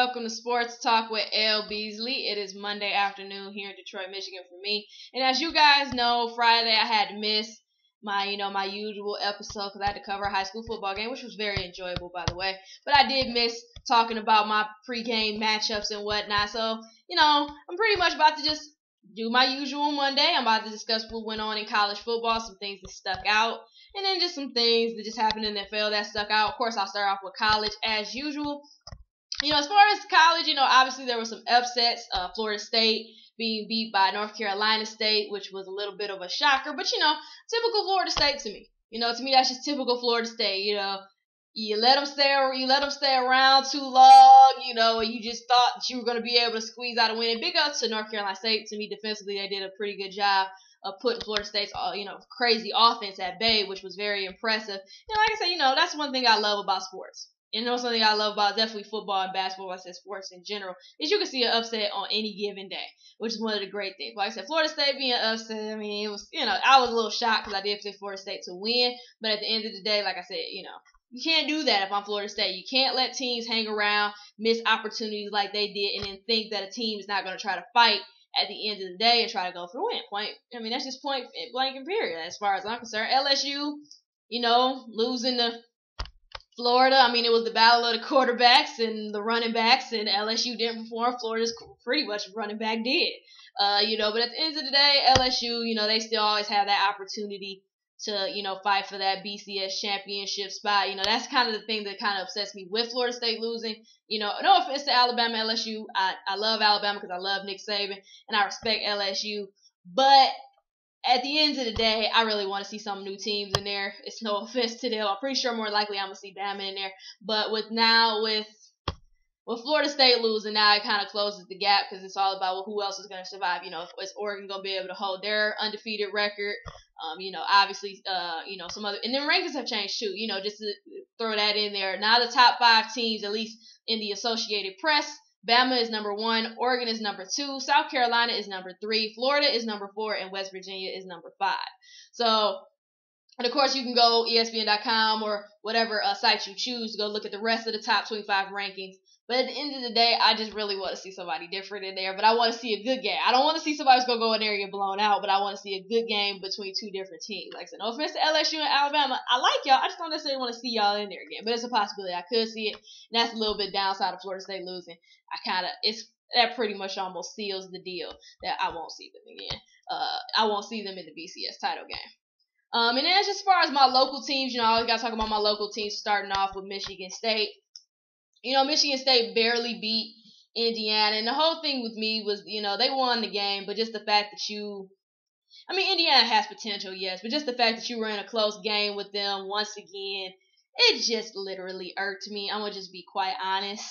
Welcome to Sports Talk with L-Beasley. It is Monday afternoon here in Detroit, Michigan for me. And as you guys know, Friday I had to miss my usual episode because I had to cover a high school football game, which was very enjoyable, by the way. But I did miss talking about my pregame matchups and whatnot. So, I'm pretty much about to just do my usual Monday. I'm about to discuss what went on in college football, some things that stuck out, and then just some things that just happened in the NFL that stuck out. Of course, I'll start off with college as usual. As far as college, obviously there were some upsets. Florida State being beat by North Carolina State, which was a little bit of a shocker. But, typical Florida State to me. To me, that's just typical Florida State. You let them stay around too long, and you just thought that you were going to be able to squeeze out a win. And big ups to North Carolina State. To me, defensively, they did a pretty good job of putting Florida State's, crazy offense at bay, which was very impressive. And like I said, that's one thing I love about sports. And something I love about definitely football and basketball, I said sports in general, is you can see an upset on any given day, which is one of the great things. Like I said, Florida State being upset, it was, I was a little shocked because I did pick Florida State to win. But at the end of the day, like I said, you can't do that if I'm Florida State. You can't let teams hang around, miss opportunities like they did, and then think that a team is not going to try to fight at the end of the day and try to go for a win. That's just point blank and period as far as I'm concerned. LSU, losing to Florida, it was the battle of the quarterbacks and the running backs, and LSU didn't perform. Florida's pretty much running back did. But at the end of the day, LSU, they still always have that opportunity to, fight for that BCS championship spot. That's kind of the thing that kind of upsets me with Florida State losing. No offense to Alabama, LSU. I love Alabama because I love Nick Saban, and I respect LSU. But at the end of the day, I really want to see some new teams in there. It's no offense to them. I'm pretty sure more likely I'm going to see Bama in there. But with Florida State losing, now it kind of closes the gap because it's all about who else is going to survive. Is Oregon going to be able to hold their undefeated record? Obviously, some other – and then rankings have changed too, just to throw that in there. Now the top 5 teams, at least in the Associated Press, Bama is number 1, Oregon is number 2, South Carolina is number 3, Florida is number 4, and West Virginia is number 5. So, and of course, you can go ESPN.com or whatever site you choose to go look at the rest of the top 25 rankings. But at the end of the day, I just really want to see somebody different in there. But I want to see a good game. I don't want to see somebody who's going to go in there and get blown out, but I want to see a good game between two different teams. Like I said, no offense to LSU and Alabama. I like y'all. I just don't necessarily want to see y'all in there again. But it's a possibility. I could see it. And that's a little bit downside of Florida State losing. That pretty much almost seals the deal that I won't see them again. I won't see them in the BCS title game. And then just as far as my local teams, I always got to talk about my local teams, starting off with Michigan State. Michigan State barely beat Indiana, and the whole thing with me was, they won the game, but just the fact that Indiana has potential, yes, but just the fact that you were in a close game with them once again, it just literally irked me. I'm going to just be quite honest.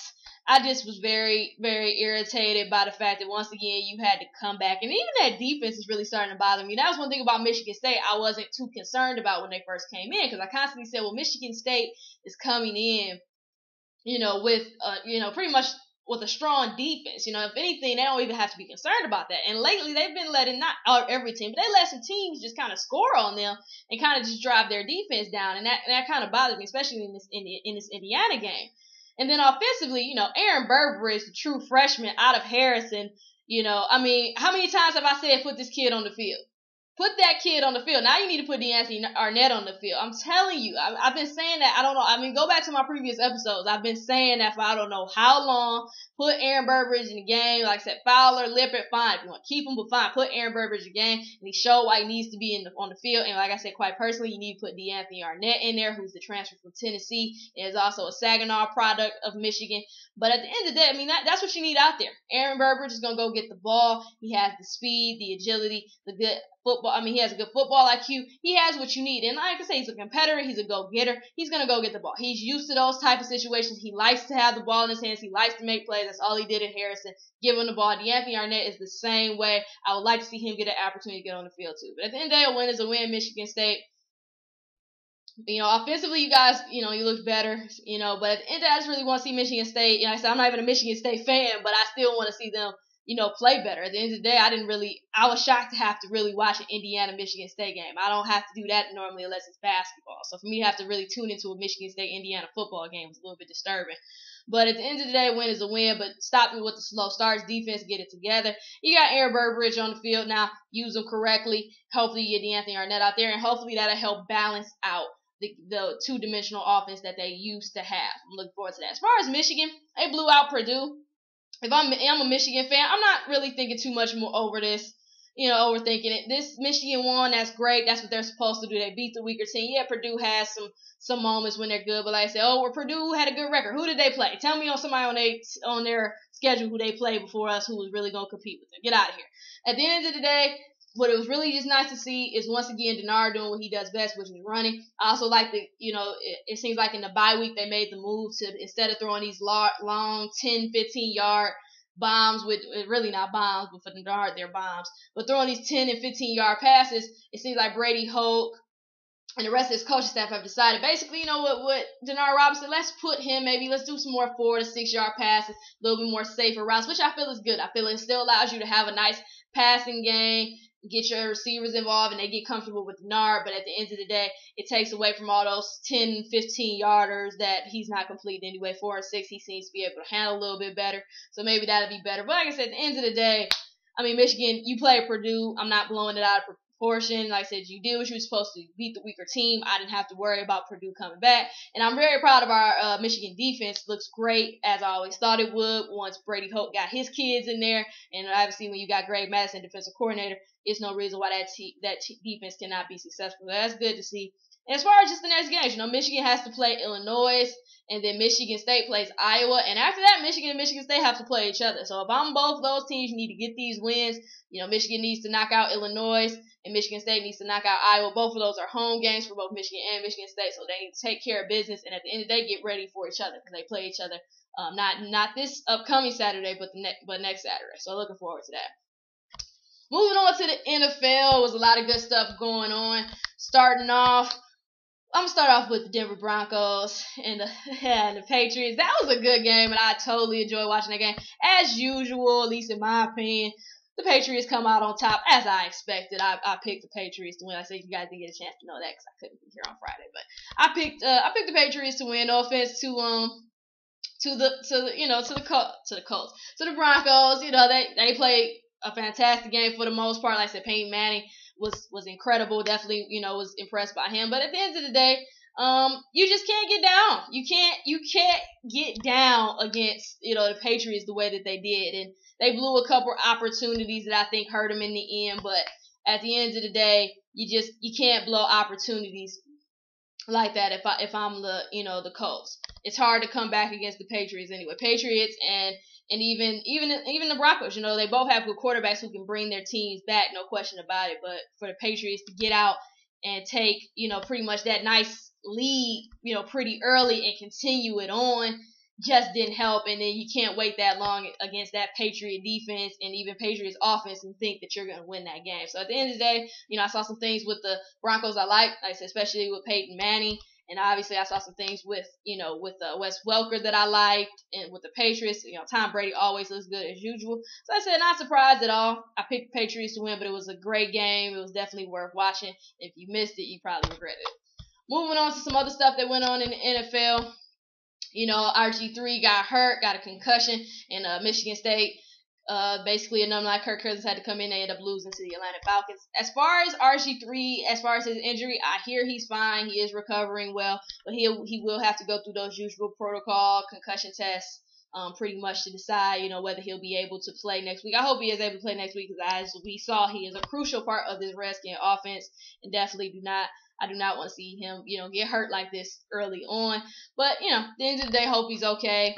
I just was very, very irritated by the fact that once again you had to come back. And even that defense is really starting to bother me. That was one thing about Michigan State I wasn't too concerned about when they first came in, because I constantly said, well, Michigan State is coming in, with, pretty much with a strong defense. If anything, they don't even have to be concerned about that. And lately, they've been letting, not every team, but they let some teams just kind of score on them and kind of just drive their defense down. And that kind of bothered me, especially in this Indiana game. And then offensively, Aaron Burbridge, the true freshman out of Harrison, how many times have I said put this kid on the field? Put that kid on the field. Now you need to put D'Anthony Arnett on the field. I'm telling you. I've been saying that. I don't know. Go back to my previous episodes. I've been saying that for I don't know how long. Put Aaron Burbridge in the game. Like I said, Fowler, Lippert, fine. If you want to keep him, but fine. Put Aaron Burbridge in the game. And he showed why he needs to be on the field. And like I said, quite personally, you need to put D'Anthony Arnett in there, who's the transfer from Tennessee. And is also a Saginaw product of Michigan. But at the end of the day, that's what you need out there. Aaron Burbridge is going to go get the ball. He has the speed, the agility, the good football. He has a good football IQ. He has what you need. And like I say, he's a competitor. He's a go-getter. He's going to go get the ball. He's used to those type of situations. He likes to have the ball in his hands. He likes to make plays. That's all he did at Harrison. Give him the ball. D'Anthony Arnett is the same way. I would like to see him get an opportunity to get on the field too. But at the end of the day, a win is a win. Michigan State. Offensively, you guys, you look better, but at the end of the day, I just really want to see Michigan State. I said, I'm not even a Michigan State fan, but I still want to see them, play better. At the end of the day, I was shocked to have to really watch an Indiana-Michigan State game. I don't have to do that normally unless it's basketball. So for me to have to really tune into a Michigan State-Indiana football game was a little bit disturbing. But at the end of the day, a win is a win. But stop me with the slow starts. Defense, get it together. You got Aaron Burbridge on the field now. Use him correctly. Hopefully you get DeAnthony Arnett out there, and hopefully that'll help balance out the two-dimensional offense that they used to have. I'm looking forward to that. As far as Michigan, they blew out Purdue. If I'm a Michigan fan, I'm not really thinking too much more over this, overthinking it. This Michigan won, that's great. That's what they're supposed to do. They beat the weaker team. Yeah, Purdue has some moments when they're good, but like I said, Purdue had a good record. Who did they play? Tell me on somebody on their schedule who they played before us who was really going to compete with them. Get out of here. At the end of the day, what it was really just nice to see is once again Denard doing what he does best, which is running. I also like it seems like in the bye week they made the move to, instead of throwing these long 10, 15-yard bombs with really not bombs, but for Denard they're bombs, but throwing these 10 and 15-yard passes, it seems like Brady Hoke and the rest of his coaching staff have decided basically, what Denard Robinson, let's do some more 4 to 6 yard passes, a little bit more safer routes, which I feel is good. I feel it still allows you to have a nice passing game, get your receivers involved, and they get comfortable with Denard, but at the end of the day, it takes away from all those 10, 15-yarders that he's not completing anyway. 4 and 6, he seems to be able to handle a little bit better, so maybe that'll be better. But like I said, at the end of the day, Michigan, you play Purdue. I'm not blowing it out of proportion. Like I said, you did what you were supposed to, beat the weaker team. I didn't have to worry about Purdue coming back, and I'm very proud of our Michigan defense. Looks great, as I always thought it would once Brady Hoke got his kids in there, and obviously when you got Greg Madison, defensive coordinator, it's no reason why that defense cannot be successful. That's good to see. And as far as just the next games, Michigan has to play Illinois, and then Michigan State plays Iowa, and after that, Michigan and Michigan State have to play each other. So if I'm both of those teams, you need to get these wins. Michigan needs to knock out Illinois, and Michigan State needs to knock out Iowa. Both of those are home games for both Michigan and Michigan State, so they need to take care of business, and at the end of the day, get ready for each other, because they play each other not this upcoming Saturday, but next Saturday. So looking forward to that. Moving on to the NFL, was a lot of good stuff going on. Starting off, I'm going to start off with the Denver Broncos and the Patriots. That was a good game, and I totally enjoyed watching that game. As usual, at least in my opinion, the Patriots come out on top, as I expected. I picked the Patriots to win. I said you guys didn't get a chance to know that because I couldn't be here on Friday, but I picked the Patriots to win. No offense to the Colts, to the Broncos. They played a fantastic game for the most part. Like I said, Peyton Manning was incredible. Definitely, was impressed by him. But at the end of the day, you just can't get down. You can't get down against, the Patriots the way that they did. And they blew a couple opportunities that I think hurt them in the end. But at the end of the day, you can't blow opportunities like that if I'm the Colts. It's hard to come back against the Patriots anyway. Patriots and even the Broncos, they both have good quarterbacks who can bring their teams back, no question about it. But for the Patriots to get out and take, pretty much that nice lead, pretty early and continue it on just didn't help. And then you can't wait that long against that Patriot defense and even Patriots offense and think that you're going to win that game. So at the end of the day, I saw some things with the Broncos like I said, especially with Peyton Manning. And obviously, I saw some things with Wes Welker that I liked, and with the Patriots, Tom Brady always looks good as usual. So I said, not surprised at all. I picked the Patriots to win, but it was a great game. It was definitely worth watching. If you missed it, you probably regret it. Moving on to some other stuff that went on in the NFL. RG3 got hurt, got a concussion in Michigan State. Basically, a number like Kirk Cousins had to come in. They ended up losing to the Atlanta Falcons. As far as RG3, as far as his injury, I hear he's fine. He is recovering well, but he will have to go through those usual protocol concussion tests, pretty much to decide, whether he'll be able to play next week. I hope he is able to play next week because as we saw, he is a crucial part of this Redskin offense, and definitely I do not want to see him, get hurt like this early on. But, at the end of the day, hope he's okay.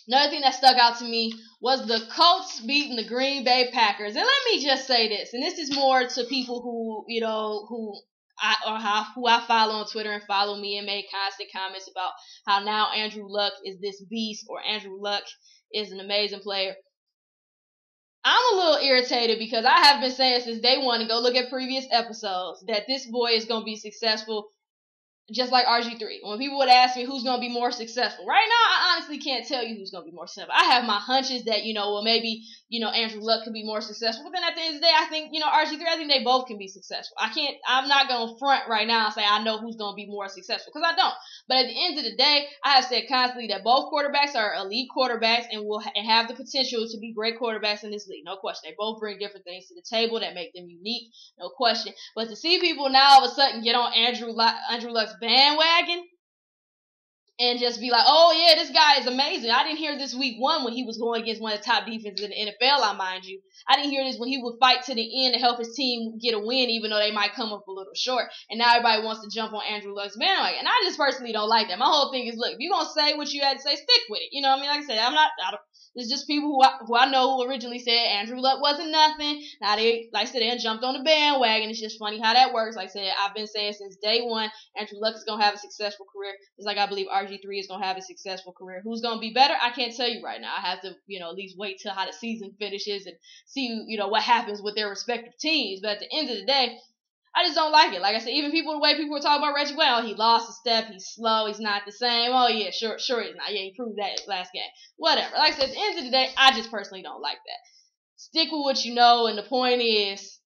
Another thing that stuck out to me was the Colts beating the Green Bay Packers. And let me just say this, and this is more to people who I follow on Twitter and follow me and make constant comments about how now Andrew Luck is this beast or Andrew Luck is an amazing player. I'm a little irritated because I have been saying since day one, and go look at previous episodes, that this boy is going to be successful Just like RG3. When people would ask me who's going to be more successful, right now, I honestly can't tell you who's going to be more successful. I have my hunches that, well, maybe, Andrew Luck could be more successful. But then at the end of the day, I think, RG3, I think they both can be successful. I'm not going to front right now and say I know who's going to be more successful, because I don't. But at the end of the day, I have said constantly that both quarterbacks are elite quarterbacks and will have the potential to be great quarterbacks in this league. No question. They both bring different things to the table that make them unique. No question. But to see people now all of a sudden get on Andrew Luck's bandwagon and just be like, oh yeah, this guy is amazing. I didn't hear this week 1 when he was going against one of the top defenses in the NFL, I mind you. I didn't hear this when he would fight to the end to help his team get a win, even though they might come up a little short. And now everybody wants to jump on Andrew Luck's bandwagon. And I just personally don't like that. My whole thing is, look, if you're going to say what you had to say, stick with it. You know what I mean? Like I said, it's just people who I know who originally said Andrew Luck wasn't nothing. Now they jumped on the bandwagon. It's just funny how that works. Like I said, I've been saying since day one, Andrew Luck is going to have a successful career. Just like I believe RG3 is going to have a successful career. Who's going to be better? I can't tell you right now. I have to, at least wait till how the season finishes and see, what happens with their respective teams. But at the end of the day, I just don't like it. Like I said, even the way people were talking about Reggie Wayne, oh, he lost a step, he's slow, he's not the same. Oh yeah, sure he's not. Yeah, he proved that last game. Whatever. Like I said, at the end of the day, I just personally don't like that. Stick with what you know, and the point is,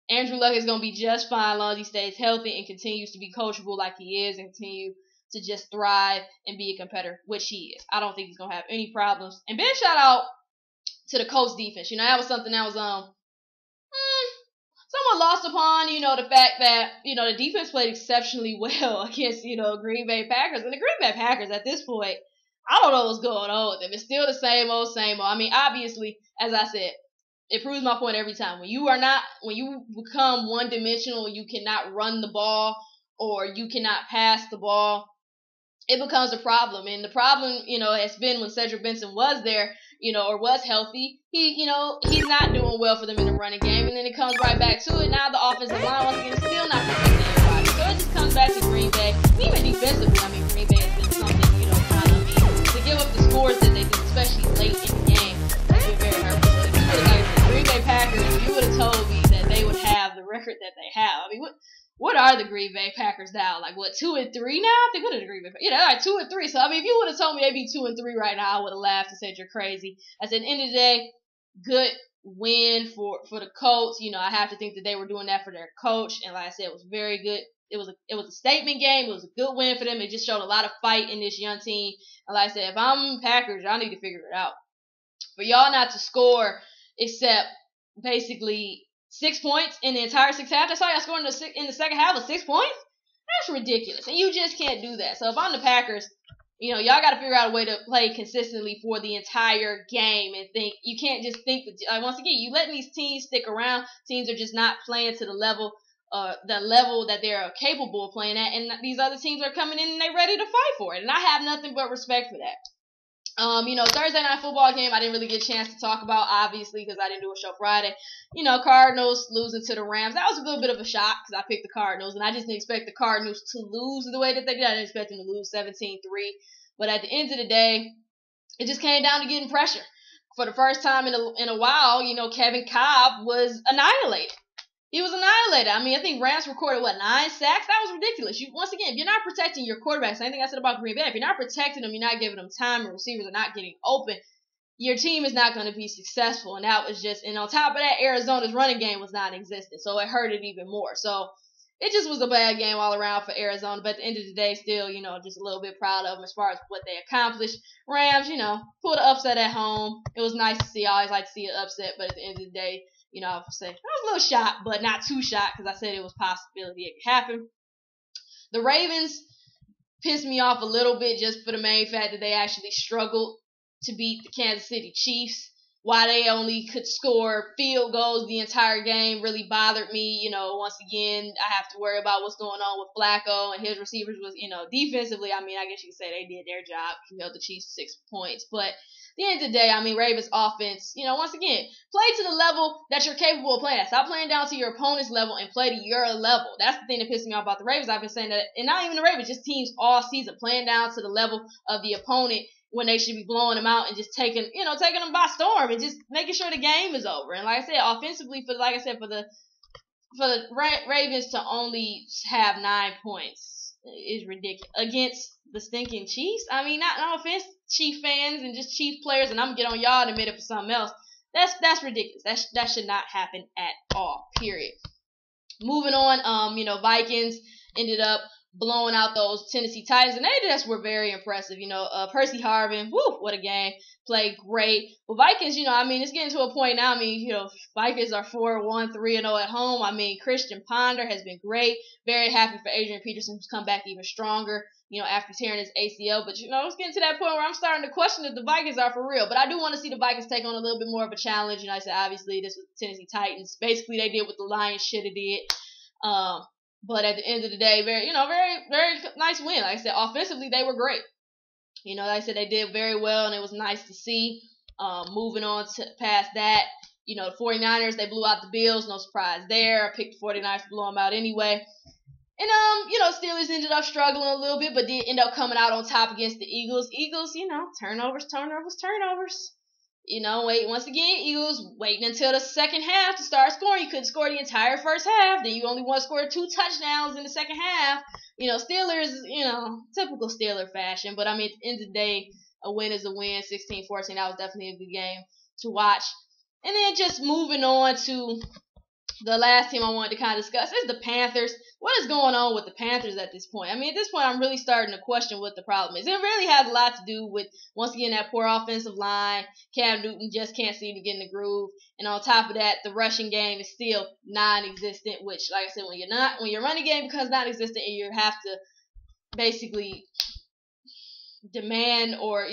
Andrew Luck is going to be just fine as long as he stays healthy and continues to be coachable like he is and continue to just thrive and be a competitor, which he is. I don't think he's going to have any problems. And big shout out to the Colts defense. That was something that was somewhat lost upon, the fact that, the defense played exceptionally well against, Green Bay Packers. And the Green Bay Packers at this point, I don't know what's going on with them. It's still the same old, same old. I mean, obviously, as I said, it proves my point every time. When you become one-dimensional, you cannot run the ball or you cannot pass the ball, it becomes a problem. And the problem, has been when Cedric Benson was there, or was healthy, he's not doing well for them in the running game. And then it comes right back to it. Now the offensive line, once again, is still not protecting everybody. So it just comes back to Green Bay. Even defensively, I mean, Green Bay has been something, to give up the scores that they did, especially late in the game, has been very hurtful. So if you would have, like, Green Bay Packers, if you would have told me that they would have the record that they have, I mean, what are the Green Bay Packers now? Like, what, 2-3 now? I think, what are the Green Bay Packers? Yeah, they're like 2-3. So, I mean, if you would have told me they'd be 2-3 right now, I would have laughed and said you're crazy. At the end of the day, good win for the Colts. I have to think that they were doing that for their coach. And like I said, it was very good. It was a statement game. It was a good win for them. It just showed a lot of fight in this young team. And like I said, if I'm Packers, y'all need to figure it out. For y'all not to score except basically 6 points in the entire 6 half. That's all y'all scored in the second half of 6 points? That's ridiculous. And you just can't do that. So if I'm the Packers, y'all got to figure out a way to play consistently for the entire game and think. You can't just think that, once again, you letting these teams stick around. Teams are just not playing to the level that they're capable of playing at. And these other teams are coming in and they're ready to fight for it. And I have nothing but respect for that. Thursday night football game, I didn't really get a chance to talk about, obviously, because I didn't do a show Friday. Cardinals losing to the Rams. That was a little bit of a shock because I picked the Cardinals, and I just didn't expect the Cardinals to lose the way that they did. I didn't expect them to lose 17-3. But at the end of the day, it just came down to getting pressure. For the first time in a while, Kevin Cobb was annihilated. He was annihilated. I mean, I think Rams recorded, 9 sacks? That was ridiculous. Once again, if you're not protecting your quarterback, same thing I said about Green Bay, if you're not protecting them, you're not giving them time, and receivers are not getting open, your team is not going to be successful. And that was and on top of that, Arizona's running game was non-existent, so it hurt it even more. So it just was a bad game all around for Arizona, but at the end of the day, still, just a little bit proud of them as far as what they accomplished. Rams, pulled an upset at home. It was nice to see. I always like to see an upset, but at the end of the day, I would say I was a little shocked, but not too shocked because I said it was a possibility it could happen. The Ravens pissed me off a little bit just for the main fact that they actually struggled to beat the Kansas City Chiefs. Why they only could score field goals the entire game really bothered me. Once again, I have to worry about what's going on with Flacco and his receivers was, defensively, I mean, I guess you could say they did their job. You held the Chiefs 6 points, but at the end of the day, I mean, Ravens offense, once again, play to the level that you're capable of playing at. Stop playing down to your opponent's level and play to your level. That's the thing that pissed me off about the Ravens. I've been saying that, and not even the Ravens, just teams all season playing down to the level of the opponent when they should be blowing them out and just taking them by storm and just making sure the game is over. And like I said, offensively, for the Ravens to only have 9 points is ridiculous against the stinking Chiefs. I mean, not no offense, Chief fans and just Chief players, and I'm gonna get on y'all in a minute for something else. That's ridiculous. That should not happen at all. Period. Moving on, Vikings ended up blowing out those Tennessee Titans, and they just were very impressive. Percy Harvin, whoo, what a game. Played great. But Vikings, it's getting to a point now. Vikings are 4-1, 3-0 at home. Christian Ponder has been great. Very happy for Adrian Peterson, who's come back even stronger, after tearing his ACL. But, it's getting to that point where I'm starting to question if the Vikings are for real. But I do want to see the Vikings take on a little bit more of a challenge. I said, obviously, this was the Tennessee Titans. Basically, they did what the Lions should have did. But at the end of the day, very nice win. Like I said, offensively, they were great. Like I said, they did very well, and it was nice to see. Moving on past that, the 49ers, they blew out the Bills. No surprise there. I picked the 49ers to blow them out anyway. And, Steelers ended up struggling a little bit, but did end up coming out on top against the Eagles. Eagles, turnovers. Once again, Eagles waiting until the second half to start scoring. You couldn't score the entire first half. Then you only want to score 2 touchdowns in the second half. Steelers, typical Steeler fashion. But, at the end of the day, a win is a win. 16-14, that was definitely a good game to watch. And then just moving on to the last team I wanted to kind of discuss is the Panthers. What is going on with the Panthers at this point? At this point, I'm really starting to question what the problem is. It really has a lot to do with, once again, that poor offensive line. Cam Newton just can't seem to get in the groove. And on top of that, the rushing game is still non-existent, which, like I said, when your running game becomes non-existent and you have to basically demand or,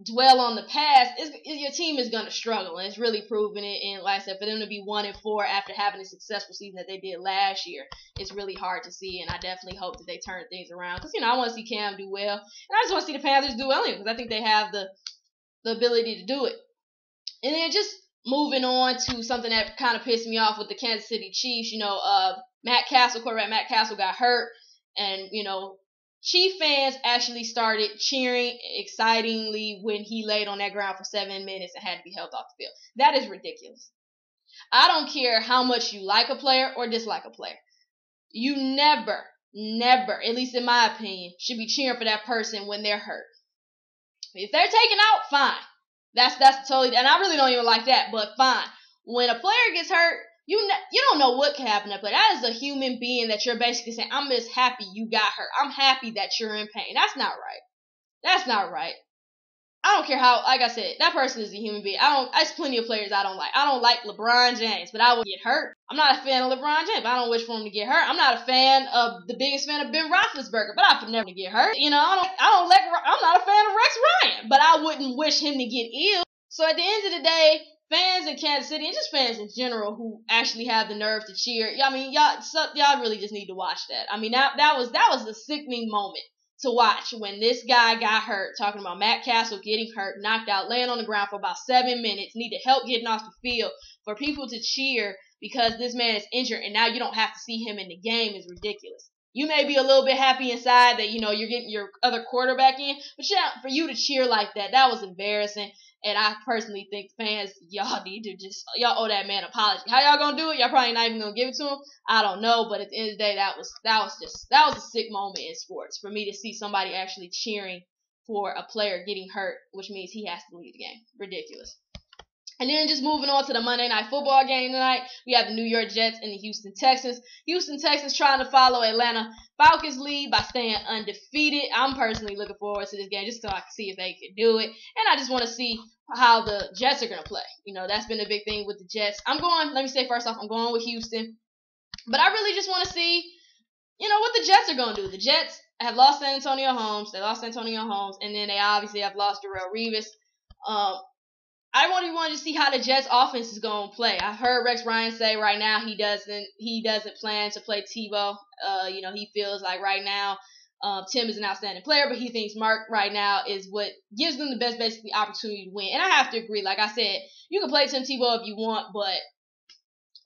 dwell on the past, your team is going to struggle, and it's really proving it. And like I said, for them to be 1-4 after having a successful season that they did last year, it's really hard to see. And I definitely hope that they turn things around because I want to see Cam do well, and I just want to see the Panthers do well because I think they have the ability to do it. And then just moving on to something that kind of pissed me off with the Kansas City Chiefs. Quarterback Matt Castle got hurt, and Chief fans actually started cheering excitingly when he laid on that ground for 7 minutes and had to be held off the field. That is ridiculous. I don't care how much you like a player or dislike a player. You never, at least in my opinion, should be cheering for that person when they're hurt. If they're taken out, fine. That's totally, and I really don't even like that, but fine. When a player gets hurt, you don't know what can happen to that player. That is a human being that you're basically saying, I'm just happy you got hurt. I'm happy that you're in pain. That's not right. I don't care how, like I said, that person is a human being. There's plenty of players I don't like. I don't like LeBron James, but I would get hurt. I'm not a fan of LeBron James, but I don't wish for him to get hurt. I'm not a fan of the biggest fan of Ben Roethlisberger, but I would never get hurt. I'm not a fan of Rex Ryan, but I wouldn't wish him to get ill. So at the end of the day, fans in Kansas City and just fans in general who actually have the nerve to cheer, y'all really just need to watch that. That was a sickening moment to watch when this guy got hurt, talking about Matt Castle getting hurt, knocked out, laying on the ground for about 7 minutes, needed help getting off the field, for people to cheer because this man is injured and now you don't have to see him in the game is ridiculous. You may be a little bit happy inside that, you're getting your other quarterback in, but for you to cheer like that was embarrassing. And I personally think fans, y'all owe that man an apology. How y'all gonna do it? Y'all probably not even gonna give it to him. I don't know, but at the end of the day, that was a sick moment in sports for me to see somebody actually cheering for a player getting hurt, which means he has to leave the game. Ridiculous. And then just moving on to the Monday Night Football game tonight, we have the New York Jets and the Houston Texans. Houston Texans trying to follow Atlanta Falcons' lead by staying undefeated. I'm personally looking forward to this game just so I can see if they can do it. And I just want to see how the Jets are going to play. That's been a big thing with the Jets. Let me say first off, I'm going with Houston. But I really just want to see, what the Jets are going to do. The Jets have lost Antonio Holmes. And then they obviously have lost Darrelle Revis. I really wanted to see how the Jets offense is going to play. I heard Rex Ryan say right now he doesn't plan to play Tebow. He feels like right now Tim is an outstanding player, but he thinks Mark right now is what gives them the best basically opportunity to win. And I have to agree. Like I said, you can play Tim Tebow if you want, but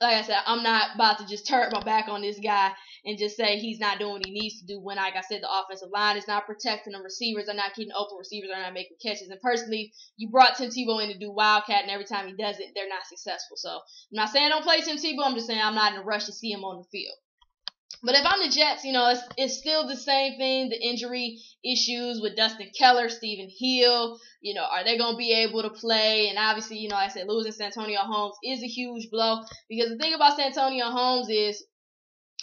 like I said, I'm not about to just turn my back on this guy and just say he's not doing what he needs to do when, like I said, the offensive line is not protecting them. Receivers are not getting open. Receivers are not making catches. And personally, you brought Tim Tebow in to do Wildcat, and every time he does it, they're not successful. So I'm not saying don't play Tim Tebow. I'm just saying I'm not in a rush to see him on the field. But if I'm the Jets, it's still the same thing. The injury issues with Dustin Keller, Stephen Hill, are they going to be able to play? And obviously, like I said, losing Santonio Holmes is a huge blow, because the thing about Santonio Holmes is,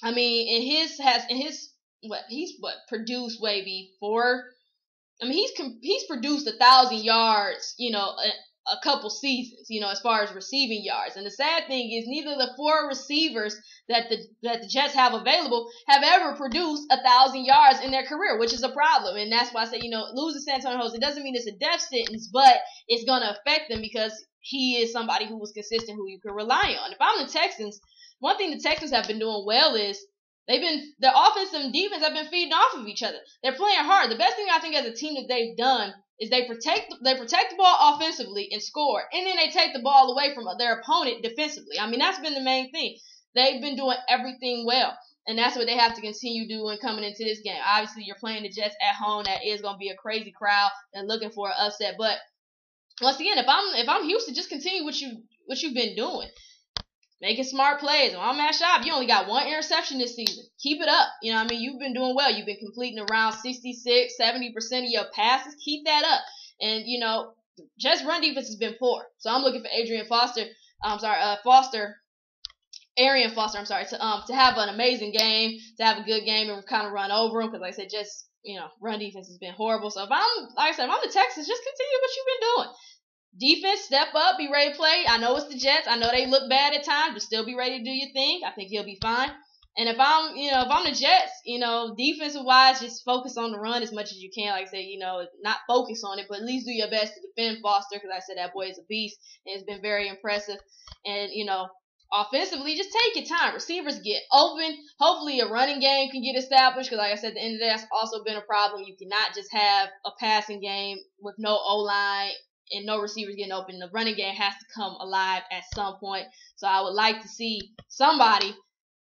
I mean, he's produced way before. I mean, he's produced 1,000 yards, a couple seasons, as far as receiving yards. And the sad thing is, neither of the 4 receivers that the Jets have available have ever produced 1,000 yards in their career, which is a problem. And that's why I say, losing Santonio Holmes, it doesn't mean it's a death sentence, but it's going to affect them, because he is somebody who was consistent, who you can rely on. If I'm the Texans, one thing the Texans have been doing well is their offense and defense have been feeding off of each other. They're playing hard. The best thing I think as a team that they've done is they protect the ball offensively and score, and then they take the ball away from their opponent defensively. I mean, that's been the main thing. They've been doing everything well, and that's what they have to continue doing coming into this game. Obviously, you're playing the Jets at home. That is going to be a crazy crowd and looking for an upset. But once again, if I'm Houston, just continue what you've been doing. Making smart plays. When I'm at Shop, you only got 1 interception this season. Keep it up. You've been doing well. You've been completing around 66, 70% of your passes. Keep that up. And, Jets' run defense has been poor. So I'm looking for Arian Foster, to have an amazing game, to have a good game and kind of run over him. Because, like I said, just, run defense has been horrible. So if I'm the Texans, just continue what you've been doing. Defense, step up, be ready to play. I know it's the Jets. I know they look bad at times, but still be ready to do your thing. I think he'll be fine. And if I'm the Jets, defensive wise, just focus on the run as much as you can. Like I said, not focus on it, but at least do your best to defend Foster, because I said that boy is a beast and it's been very impressive. And offensively, just take your time. Receivers get open. Hopefully, a running game can get established, because like I said, at the end of the day, that's also been a problem. You cannot just have a passing game with no O-line and no receivers getting open. The running game has to come alive at some point. So I would like to see somebody,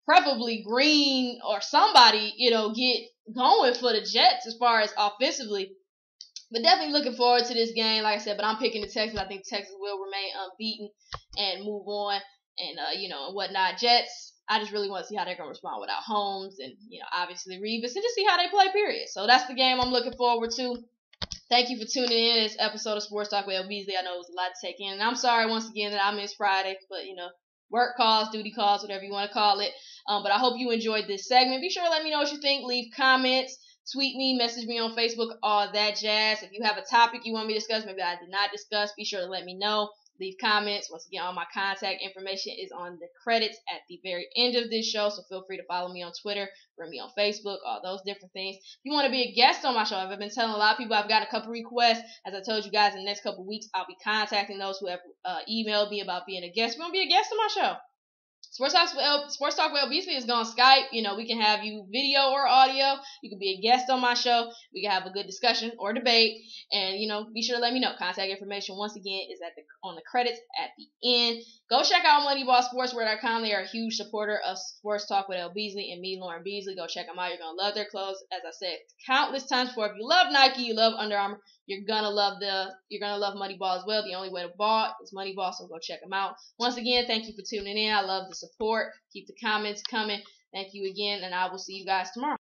preferably Green or somebody, get going for the Jets as far as offensively. But definitely looking forward to this game, like I said. But I'm picking the Texans. I think the Texans will remain unbeaten and move on, and and whatnot. Jets, I just really want to see how they're going to respond without Holmes and, obviously Revis, and just see how they play, period. So that's the game I'm looking forward to. Thank you for tuning in this episode of Sports Talk with L-Beasley. I know it was a lot to take in. And I'm sorry once again that I missed Friday, but, work calls, duty calls, whatever you want to call it. But I hope you enjoyed this segment. Be sure to let me know what you think. Leave comments, tweet me, message me on Facebook, all that jazz. If you have a topic you want me to discuss, maybe I did not discuss, be sure to let me know. Leave comments. Once again, all my contact information is on the credits at the very end of this show, so feel free to follow me on Twitter, friend me on Facebook, all those different things. If you want to be a guest on my show, I've been telling a lot of people, I've got a couple requests. As I told you guys, in the next couple of weeks, I'll be contacting those who have emailed me about being a guest. If you want to be a guest on my show, Sports Talk with L-Beasley is on Skype. We can have you video or audio. You can be a guest on my show. We can have a good discussion or debate. And, be sure to let me know. Contact information, once again, is on the credits at the end. Go check out MoneyballSportswear.com. They are a huge supporter of Sports Talk with L-Beasley and me, Lauren Beasley. Go check them out. You're going to love their clothes. As I said countless times before, if you love Nike, you love Under Armour, you're gonna love Moneyball as well. The only way to ball is Moneyball, so go check them out. Once again, thank you for tuning in. I love the support. Keep the comments coming. Thank you again, and I will see you guys tomorrow.